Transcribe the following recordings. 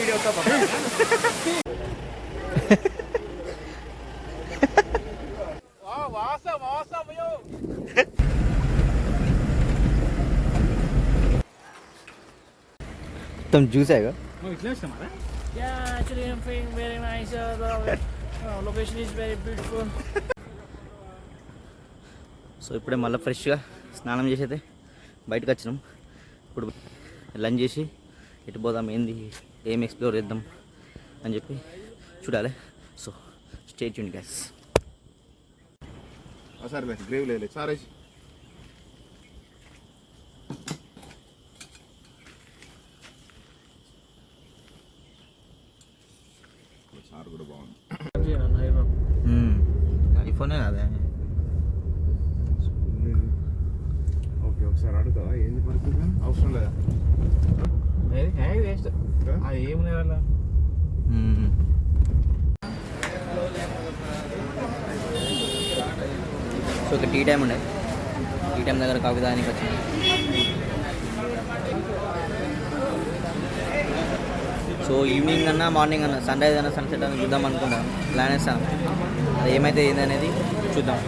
Video तुम juice है Yeah, actually I'm feeling very nice. The location is very beautiful. So ఇప్పుడే మళ్ళీ ఫ్రెష్గా స్నానం చేసి అయితే బయటకు వచ్చినాం. ఇప్పుడు లంచ్ చేసి ఎటు పోదాం, ఏంది, ఏం ఎక్స్ప్లోర్ చేద్దాం అని చెప్పి చూడాలి. So stay tune guys. సరే గ్రేవ్ లేదు సారే సార్ కూడా బాగుంది. ఐఫోనే అదే. ఓకే ఒకసారి అడుగుతావా ఏంది పరిస్థితి? అవసరం లేదా? వేస్ట్ అది ఏముంది వాళ్ళ. సో ఒక టీ టైం ఉండే, టీ టైం దగ్గర కాఫీ తాగడానికి వచ్చింది. సో ఈవినింగ్ అన్నా మార్నింగ్ అన్నా సన్ రైజ్ అన్నా సన్సెట్ అన్నా చూద్దాం అనుకుంటాను. ప్లాన్ వేస్తాను, అది ఏమైతే ఏందనేది చూద్దాం.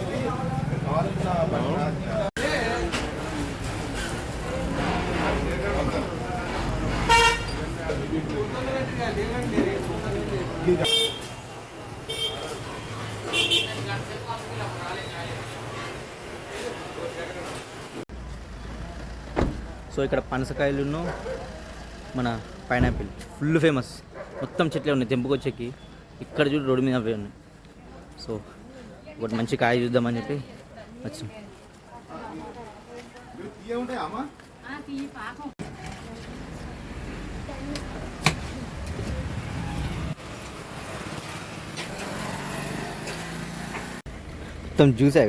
సో ఇక్కడ పనసకాయలును మన పైనాపిల్ ఫుల్ ఫేమస్. మొత్తం చెట్లే ఉన్నాయి తెంపుకొచ్చేకి. ఇక్కడ చూడు రోడ్డు మీద అవే ఉన్నాయి. సో ఒకటి మంచి కాయ చూద్దామని చెప్పి వచ్చినాం. तुम जूस है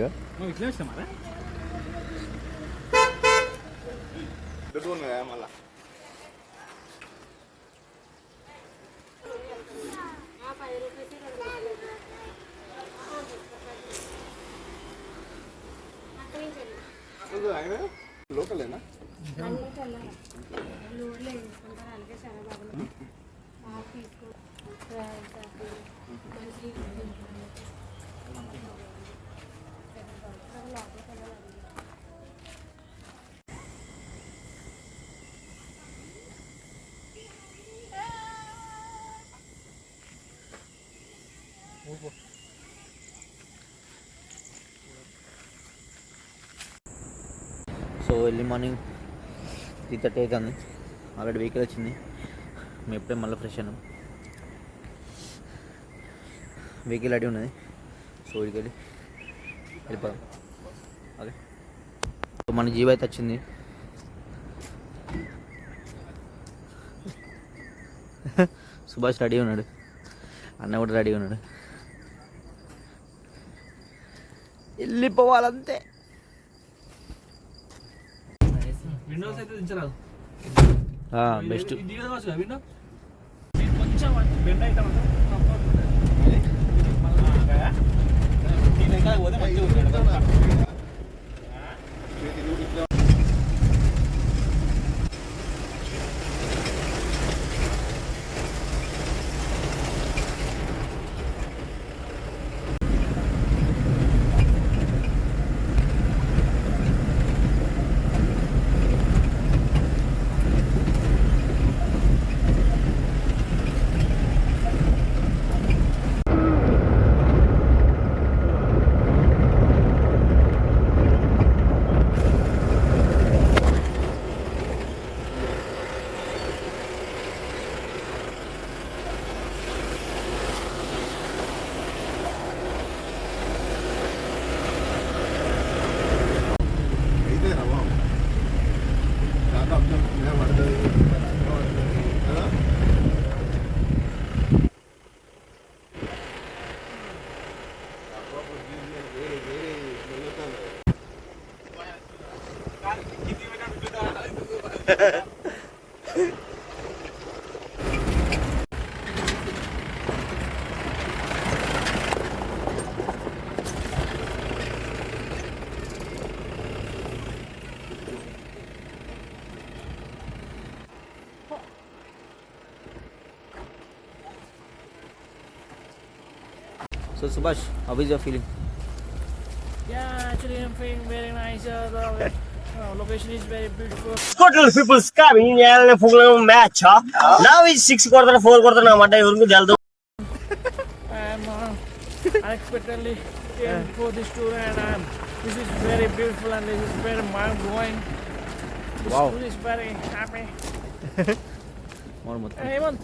మళ్ళా లోకలేనా? సో ఎర్లీ మార్నింగ్ 3:30 అవుతుంది. ఆల్రెడీ వెహికల్ వచ్చింది. మేము ఎప్పుడే మళ్ళీ ఫ్రెష్ అయినాం. వెహికల్ రెడీ ఉన్నది. సో ఇక్కడికి వెళ్ళిపోదాం. ఓకే, సో మన జీవ అయితే వచ్చింది. సుభాష్ రెడీ ఉన్నాడు, అన్న కూడా రెడీ ఉన్నాడు. వెళ్ళిపోవాలంతే. విండోస్ అయితే దించరాదు. బెస్ట్. విండో కొంచెం బెండ్ అయితే so Subhash, how is your feeling? Yeah, actually I'm feeling very nice. The location is very beautiful. Total people's coming and full match. Now it's 6 quarter, 4 quarter. Now what I will do? I'm unexpectedly came for this tour and this is very beautiful and this is very mind blowing. This Wow. tour is very happy. More మొత్తం Hey, Hemant.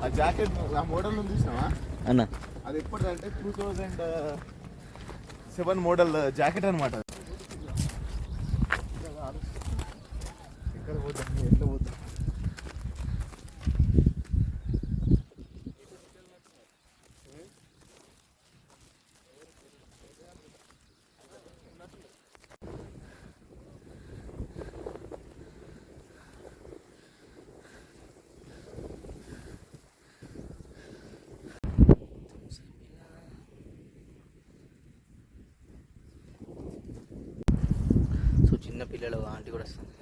ఆ jacket ఆ model ఉంది చూసినావా అన్న. అది ఎప్పుడంటే 2007 model jacket అనమాట. ఎక్కడ పోతాం, ఎట్లా పోతాం? సో చిన్న పిల్లలు ఆంటీ కూడా వస్తుంది.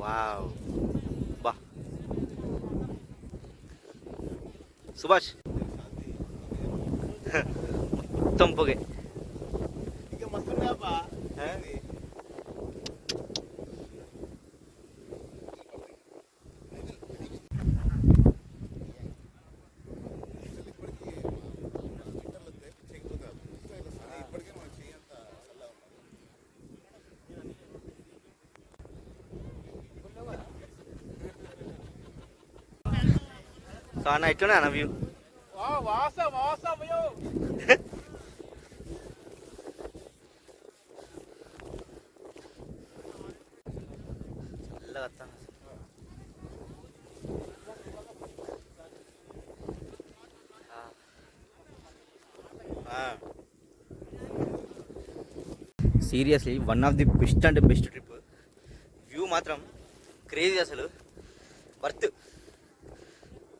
వావ్, బా సుభాష్ మొత్తం పొగే. ఇంకా మస్తున్నాపా సో అన్న ఎట్లున్నా అన్న వ్యూ? చల్లగా వస్తాను. Seriously one of the best అంటే బెస్ట్ ట్రిప్. వ్యూ మాత్రం క్రేజీ, అసలు వర్త్.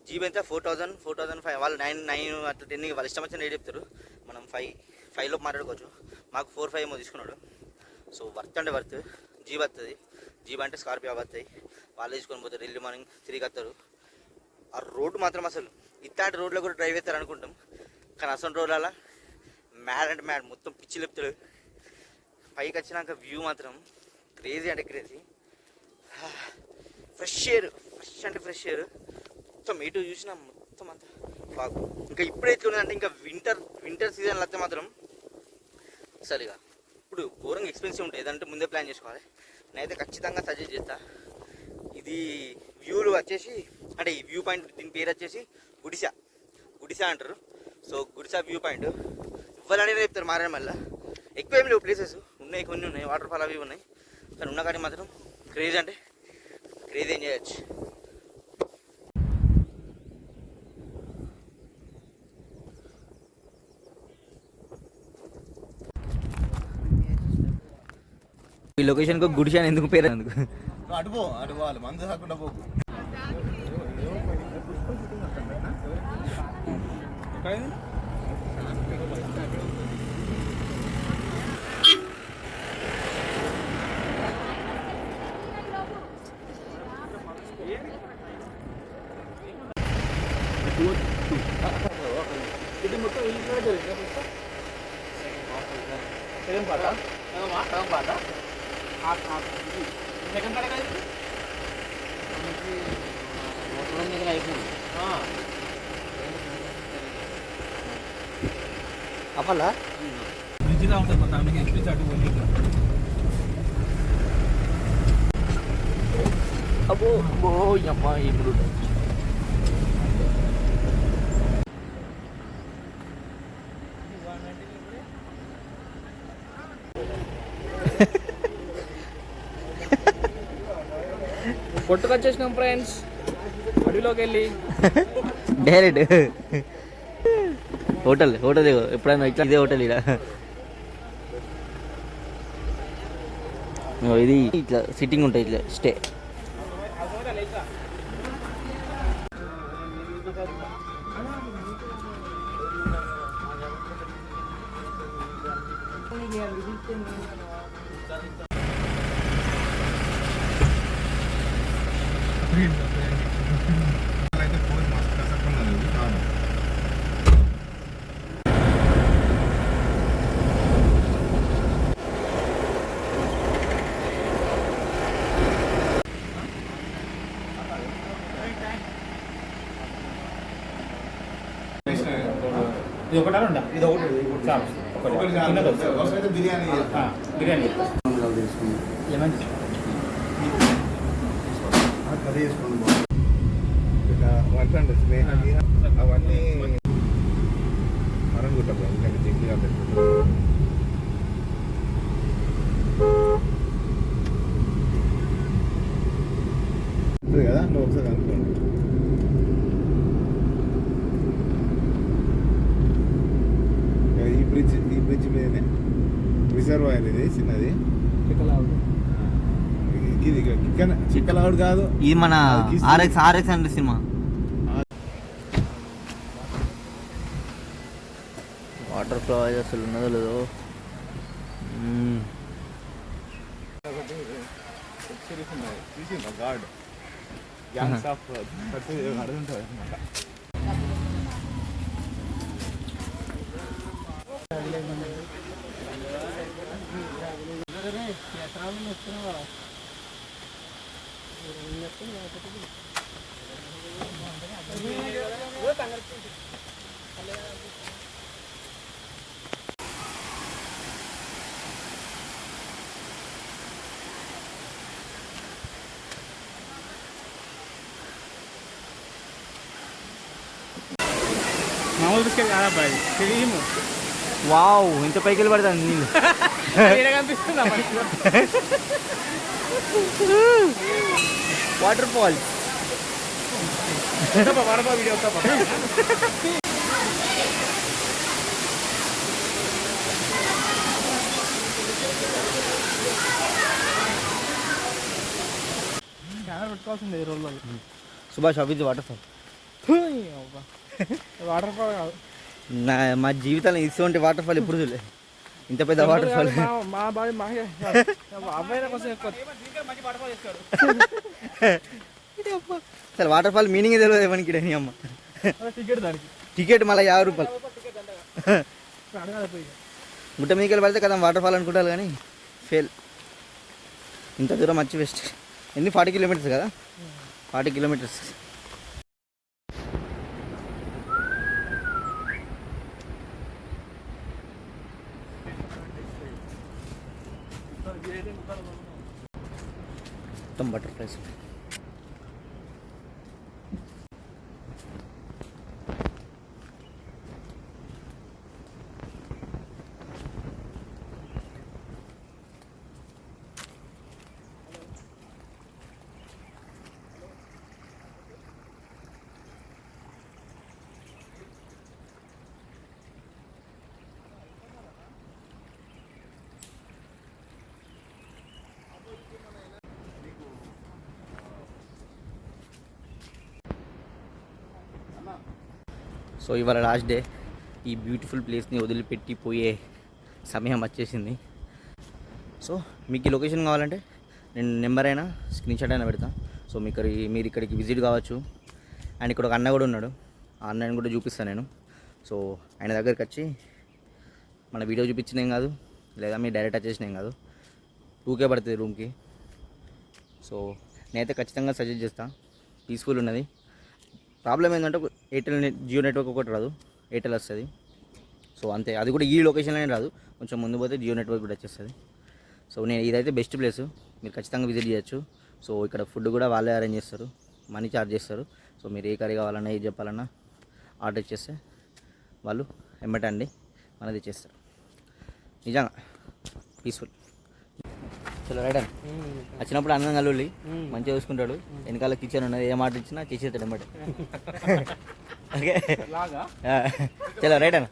జీబీ ఎంత 4000-4500, వాళ్ళు 9 అట్లా 10 వాళ్ళు ఇష్టం వచ్చిన రేట్ చెప్తారు. మనం 5 మాట్లాడుకోవచ్చు. మాకు 4-5 ఏమో తీసుకున్నాడు. సో వర్త్ అంటే వర్త్. జీబీ వస్తుంది, జీబీ అంటే స్కార్పియో వస్తాయి. వాళ్ళు తీసుకొని పోతారు, ఎర్లీ మార్నింగ్ తిరిగి వస్తారు. ఆ రోడ్డు మాత్రం అసలు ఇట్లాంటి రోడ్లో కూడా డ్రైవ్ అవుతారు అనుకుంటాం, కానీ అసలు రోడ్ల మ్యాడ్ అంటే మ్యాడ్, మొత్తం పిచ్చి లేపుతాడు. పైకి వచ్చినాక వ్యూ మాత్రం క్రేజీ అంటే క్రేజీ. ఫ్రెష్ ఎయిర్, ఫ్రెష్ అంటే ఫ్రెష్ ఎయిర్. మొత్తం ఎటు చూసినా మొత్తం అంతా బాగు. ఇంకా ఇప్పుడు ఎట్లుందంటే ఇంకా వింటర్ సీజన్లో వస్తే మాత్రం సరిగా ఇప్పుడు ఘోరంగా ఎక్స్పెన్సివ్ ఉంటుంది. ఏదంటే ముందే ప్లాన్ చేసుకోవాలి. నేనైతే ఖచ్చితంగా సజెస్ట్ చేస్తా. ఇది వ్యూలు వచ్చేసి అంటే ఈ వ్యూ పాయింట్, దీని పేరు వచ్చేసి గుడిసా అంటారు. సో గుడిసా వ్యూ పాయింట్ ఇవ్వాలనే చెప్తారు మారేమల్లా. ఎక్కువ ఏమి లేవు ప్లేసెస్, ఉన్నాయి కొన్ని ఉన్నాయి, వాటర్ ఫాల్ అవి ఉన్నాయి. కానీ ఉన్న కానీ మాత్రం క్రేజ్ అంటే క్రేజ్ ఏం చేయొచ్చు. ఈ లొకేషన్కి గుడిసా అని ఎందుకు పేరు? ఎందుకు అడుకోవాలి మందు కాకుండా పోకు. అవ్వాలా? అబ్బో అమ్మా ఇప్పుడు కొట్టుకొచ్చేసినాం ఫ్రెండ్స్ అడవిలోకి వెళ్ళి. డైరెక్ట్ హోటల్ ఎప్పుడైనా ఇట్లా ఇదే హోటల్ ఇక్కడ. ఇది ఇట్లా సిట్టింగ్ ఉంటుంది, ఇట్లా స్టే. అయితే పోయి మస్తు కసక్కున్నది కాదు. ఇది ఒకటా రెండా? ఇది ఒకటి చాలు. ఒకటి చాలు. అవసరమైతే బిర్యానీ బిర్యానీ తీసుకుంది లెమన్ కర్రీ చేసుకోండి బాగుంది. ఇక వంటండి స్నేహాన్ని అవన్నీ మరంగుంటాం ఎందుకంటే జింగిగా పెట్టుకుంటాం. కదా నువ్వు ఒకసారి అనుకోండి. ఈ బ్రిడ్జ్ మీదనే రిజర్వాయర్ ఇది చిన్నది. ఇది చిక్కలావుడు కాదు, ఇది మన ఆర్ఎక్స్ అంటే సినిమా. వాటర్ ఫ్లో అయితే అసలు ఉన్నదో లేదో. గాడ్ గ్యాంగ్స్ ఆఫ్ అడుగుంటుంది అనమాట. మామూలు బిస్కెట్ కాదా అబ్బాయి? తెలియము. వావ్, ఇంత పైకి వెళ్ళి పడతాను నీళ్ళు. కనిపిస్తుందా వాటర్ ఫాల్. వీడియో కెమెరా పెట్టుకోవాల్సింది ఈ రోజుల్లో. Subhash office water fall. Water fall కాదు, మా జీవితంలో ఇటువంటి వాటర్ ఫాల్ ఎప్పుడు చూడలేదు. ఇంత పెద్ద వాటర్ ఫాల్. మా బాడీ మాకే అబ్బాయిల కోసం ఎక్కువ. అసలు వాటర్ ఫాల్ మీనింగ్ తెలియదు ఎవరికి. నీ అమ్మ టికెట్ దానికి టికెట్ మళ్ళీ 50 రూపాయలు. అడగాలి పోయి. గుట్ట మీదకి వెళ్ళి పడితే కదా వాటర్ ఫాల్ అనుకుంటారు కానీ ఫెయిల్. ఇంత దూరం వచ్చి వేస్ట్. ఎన్ని 40 కిలోమీటర్స్ కదా, 40 కిలోమీటర్స్. మొత్తం బటర్ఫ్లైస్. సో ఇవాళ లాస్ట్ డే. ఈ బ్యూటిఫుల్ ప్లేస్ని వదిలిపెట్టి పోయే సమయం వచ్చేసింది. సో మీకు ఈ లొకేషన్ కావాలంటే నేను నెంబర్ అయినా స్క్రీన్ షాట్ అయినా పెడతాను. సో మీరు ఇక్కడికి విజిట్ కావచ్చు. అండ్ ఇక్కడ ఒక అన్న కూడా ఉన్నాడు, ఆ అన్నని కూడా చూపిస్తాను నేను. సో ఆయన దగ్గరికి వచ్చి మన వీడియో చూపించిన ఏం కాదు, లేదా మీరు డైరెక్ట్ వచ్చేసిన ఏం కాదు, 2K పడుతుంది రూమ్కి. సో నేనైతే ఖచ్చితంగా సజెస్ట్ చేస్తాను. పీస్ఫుల్ ఉన్నది. ప్రాబ్లం ఏంటంటే ఎయిర్టెల్ జియో నెట్వర్క్ ఒకటి రాదు, ఎయిర్టెల్ వస్తుంది. సో అంతే, అది కూడా ఈ లొకేషన్లోనే రాదు, కొంచెం ముందు పోతే జియో నెట్వర్క్ కూడా వచ్చేస్తుంది. సో ఇదైతే బెస్ట్ ప్లేస్, మీరు ఖచ్చితంగా విజిట్ చేయొచ్చు. సో ఇక్కడ ఫుడ్ కూడా వాళ్ళే అరేంజ్ చేస్తారు, మనీ ఛార్జ్ చేస్తారు. సో మీరు ఏ కర్రీ కావాలన్నా ఏది చెప్పాలన్నా ఆర్డర్ చేస్తే వాళ్ళు ఎమ్మటండి మనది చేస్తారు. నిజంగా పీస్ఫుల్. చలో రైట్ అని వచ్చినప్పుడు అన్నం కలుల్లి మంచిగా చూసుకుంటాడు. వెనకాల కిచెన్ ఉన్నది, ఏం ఆర్డర్ ఇచ్చినా చేసేస్తాడు అన్నమాట. ఓకే, చలో రైట్ అన్న.